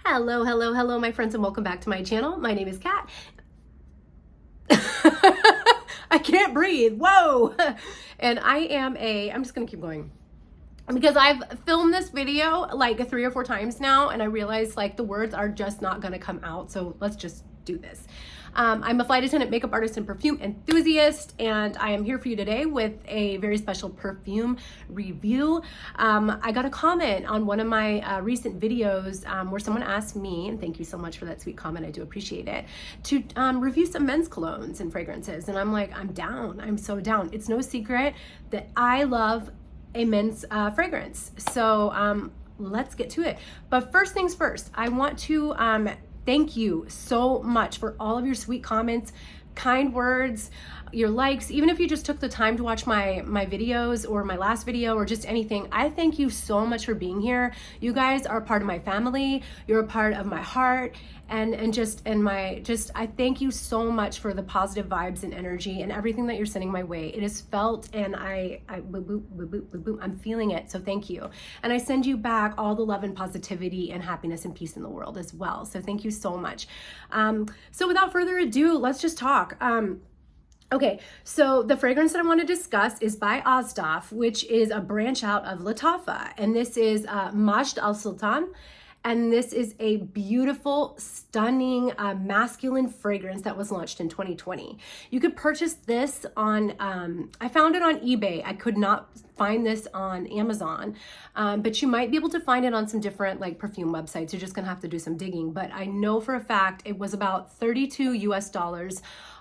Hello, hello, hello, my friends, and welcome back to my channel. My name is Kat. I can't breathe. Whoa. And I'm just going to keep going because I've filmed this video like 3 or 4 times now, and I realized like the words are just not going to come out. So let's just do this. I'm a flight attendant, makeup artist, and perfume enthusiast, and I am here for you today with a very special perfume review. I got a comment on one of my recent videos where someone asked me, and thank you so much for that sweet comment, I do appreciate it, to review some men's colognes and fragrances. And I'm like, I'm down. I'm so down. It's no secret that I love a men's fragrance. So let's get to it. But first things first, I want to thank you so much for all of your sweet comments, kind words, your likes. Even if you just took the time to watch my videos or my last video or just anything, I thank you so much for being here. You guys are part of my family. You're a part of my heart, and I thank you so much for the positive vibes and energy and everything that you're sending my way. It is felt, and I'm feeling it. So thank you. And I send you back all the love and positivity and happiness and peace in the world as well. So thank you so much. So without further ado, let's just talk. Okay, so the fragrance that I want to discuss is by Asdaaf, which is a branch out of Latafa, and this is Majd Al Sultan. And this is a beautiful, stunning, masculine fragrance that was launched in 2020. You could purchase this on, I found it on eBay. I could not find this on Amazon, but you might be able to find it on some different like perfume websites. You're just gonna have to do some digging. But I know for a fact it was about $32 US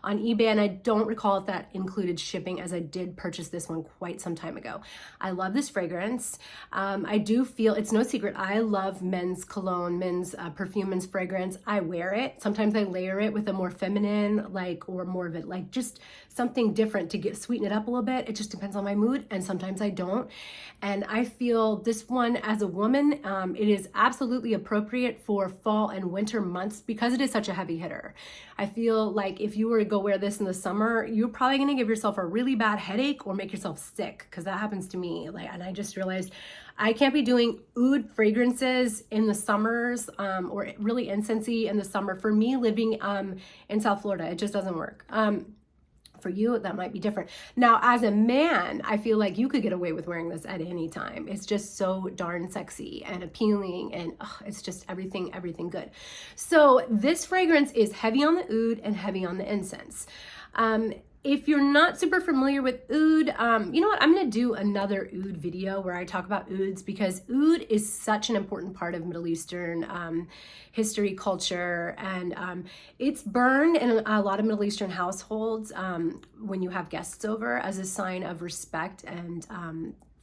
on eBay, and I don't recall if that included shipping, as I did purchase this one quite some time ago. I love this fragrance. I do feel, it's no secret, I love men's cologne, men's perfume, men's fragrance. I wear it. Sometimes I layer it with a more feminine, like, or more of it, like just something different to sweeten it up a little bit. It just depends on my mood, and sometimes I don't. And I feel this one as a woman, it is absolutely appropriate for fall and winter months because it is such a heavy hitter. I feel like if you were to go wear this in the summer, you're probably gonna give yourself a really bad headache or make yourself sick, because that happens to me. And I just realized I can't be doing oud fragrances in the summers, or really incensey in the summer. For me, living in South Florida, it just doesn't work. For you, that might be different. Now, as a man, I feel like you could get away with wearing this at any time. It's just so darn sexy and appealing, and it's just everything good. So this fragrance is heavy on the oud and heavy on the incense. If you're not super familiar with oud, you know what? I'm going to do another oud video where I talk about ouds, because oud is such an important part of Middle Eastern history, culture, and it's burned in a lot of Middle Eastern households when you have guests over, as a sign of respect and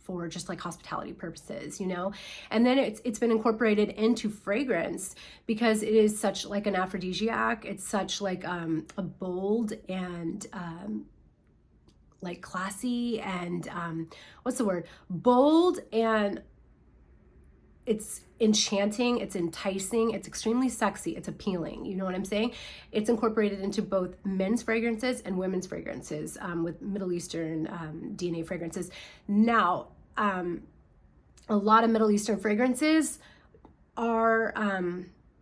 for just like hospitality purposes, you know. And then it's been incorporated into fragrance because it is such like an aphrodisiac. It's such like a bold and like classy and what's the word? Bold, and it's enchanting, it's enticing, it's extremely sexy, it's appealing. You know what I'm saying? It's incorporated into both men's fragrances and women's fragrances with Middle Eastern DNA fragrances. Now, a lot of Middle Eastern fragrances are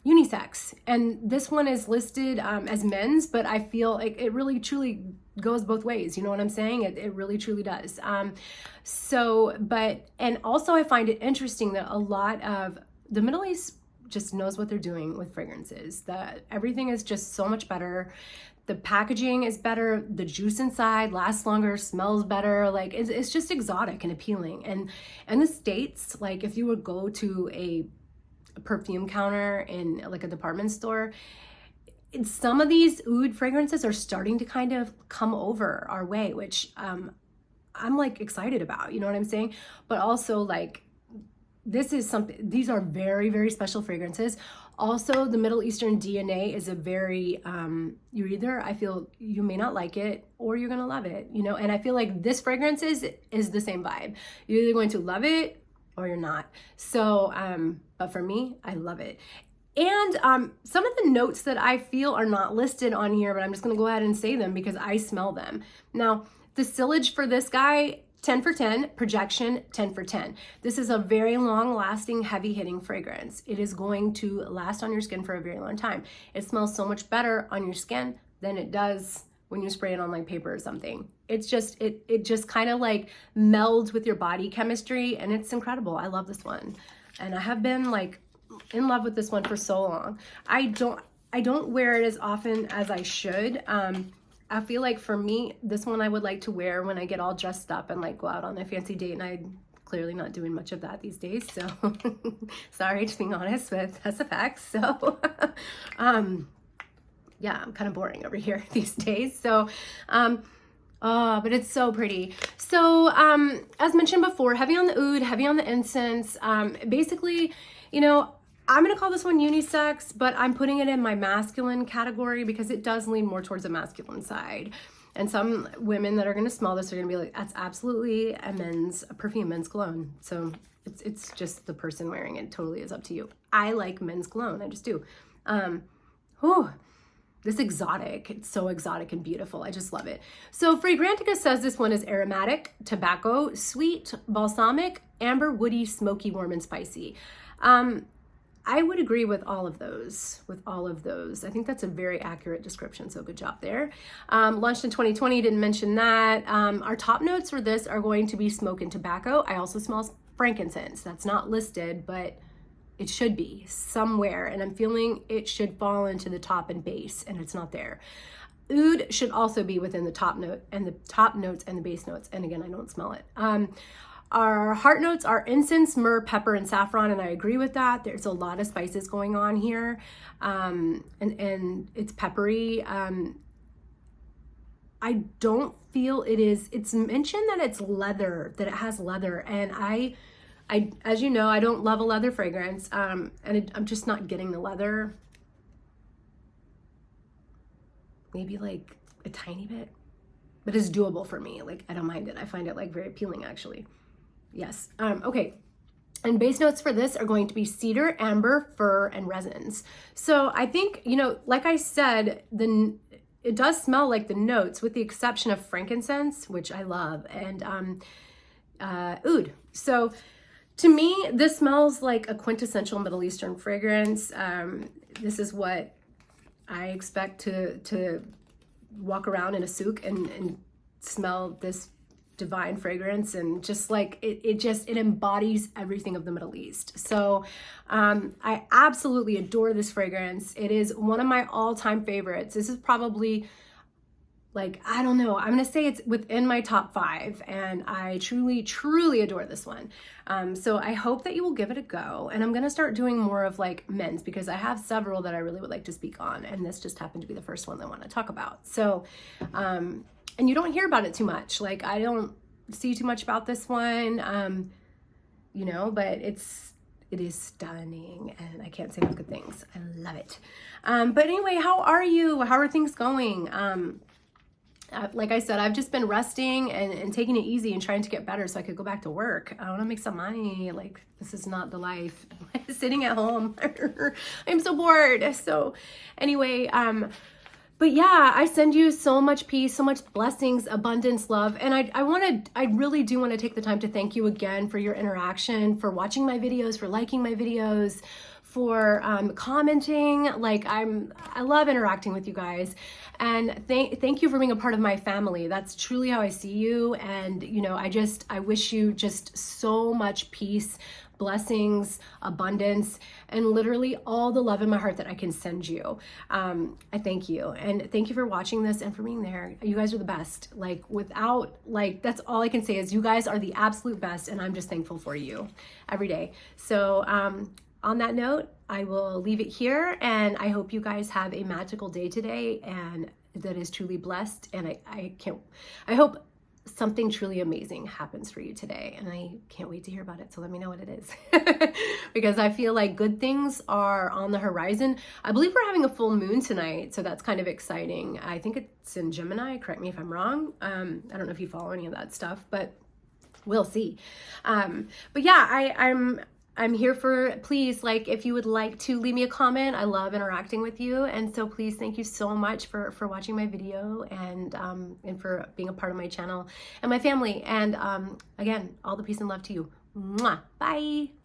unisex, and this one is listed as men's, but I feel like it really truly goes both ways. You know what I'm saying? It really truly does. And also I find it interesting that a lot of the Middle East just knows what they're doing with fragrances, that everything is just so much better. The packaging is better, the juice inside lasts longer, smells better. Like it's just exotic and appealing. And in the States, like if you would go to a perfume counter in like a department store, some of these oud fragrances are starting to kind of come over our way, which I'm like excited about, you know what I'm saying? But also like, this is something, these are very, very special fragrances. Also, the Middle Eastern DNA is a very, I feel you may not like it or you're gonna love it, you know? And I feel like this fragrance is the same vibe. You're either going to love it or you're not. So, but for me, I love it. And some of the notes that I feel are not listed on here, but I'm just gonna go ahead and say them because I smell them. Now, the sillage for this guy 10 for 10, projection 10 for 10. This is a very long lasting, heavy hitting fragrance. It is going to last on your skin for a very long time. It smells so much better on your skin than it does when you spray it on like paper or something. It's just, it just kind of like melds with your body chemistry, and it's incredible. I love this one. And I have been like in love with this one for so long. I don't wear it as often as I should. I feel like for me, this one I would like to wear when I get all dressed up and like go out on a fancy date, and I'm clearly not doing much of that these days. So sorry to being honest, but that's a fact. So yeah, I'm kind of boring over here these days. So but it's so pretty. So as mentioned before, heavy on the oud, heavy on the incense. Basically, you know, I'm going to call this one unisex, but I'm putting it in my masculine category because it does lean more towards the masculine side. And some women that are going to smell this are going to be like, that's absolutely a perfume, men's cologne. So it's just the person wearing it totally is up to you. I like men's cologne. I just do. This exotic, it's so exotic and beautiful. I just love it. So Fragrantica says this one is aromatic, tobacco, sweet, balsamic, amber, woody, smoky, warm, and spicy. I would agree with all of those, I think that's a very accurate description, so good job there. Launched in 2020, didn't mention that. Our top notes for this are going to be smoke and tobacco. I also smell frankincense. That's not listed, but it should be somewhere, and I'm feeling it should fall into the top and base, and it's not there. Oud should also be within the top note and the top notes and the base notes, and again, I don't smell it. Our heart notes are incense, myrrh, pepper, and saffron, and I agree with that. There's a lot of spices going on here, and it's peppery. I don't feel it's mentioned that it's leather, that it has leather, and I, as you know, I don't love a leather fragrance, and I'm just not getting the leather. Maybe like a tiny bit, but it's doable for me. Like, I don't mind it. I find it like very appealing, actually. Yes. Okay. And base notes for this are going to be cedar, amber, fir, and resins. So I think, you know, like I said, it does smell like the notes, with the exception of frankincense, which I love, and oud. So to me, this smells like a quintessential Middle Eastern fragrance. This is what I expect to walk around in a souk and smell this divine fragrance, and just like it embodies everything of the Middle East. So I absolutely adore this fragrance. It is one of my all-time favorites. This is probably, like, I don't know, I'm gonna say it's within my top 5, and I truly adore this one. So I hope that you will give it a go, and I'm gonna start doing more of like men's, because I have several that I really would like to speak on, and this just happened to be the first one that I want to talk about. So and you don't hear about it too much. Like, I don't see too much about this one, you know, but it is stunning, and I can't say enough good things. I love it. But anyway, how are you? How are things going? Like I said, I've just been resting and taking it easy and trying to get better so I could go back to work. I want to make some money. Like, this is not the life. Sitting at home. I'm so bored. So anyway, but yeah, I send you so much peace, so much blessings, abundance, love. And I really do want to take the time to thank you again for your interaction, for watching my videos, for liking my videos, for commenting. Like, I love interacting with you guys. And thank you for being a part of my family. That's truly how I see you. And, you know, I wish you just so much peace, blessings, abundance, and literally all the love in my heart that I can send you. I thank you. And thank you for watching this and for being there. You guys are the best. Like, that's all I can say is you guys are the absolute best. And I'm just thankful for you every day. So, on that note, I will leave it here, and I hope you guys have a magical day today, and that is truly blessed. And I hope something truly amazing happens for you today, and I can't wait to hear about it. So let me know what it is, because I feel like good things are on the horizon. I believe we're having a full moon tonight, so that's kind of exciting. I think it's in Gemini. Correct me if I'm wrong. I don't know if you follow any of that stuff, but we'll see. But yeah, I'm here for, please, like, if you would like to leave me a comment, I love interacting with you. And so please, thank you so much for watching my video, and for being a part of my channel and my family. And again, all the peace and love to you. Mwah. Bye.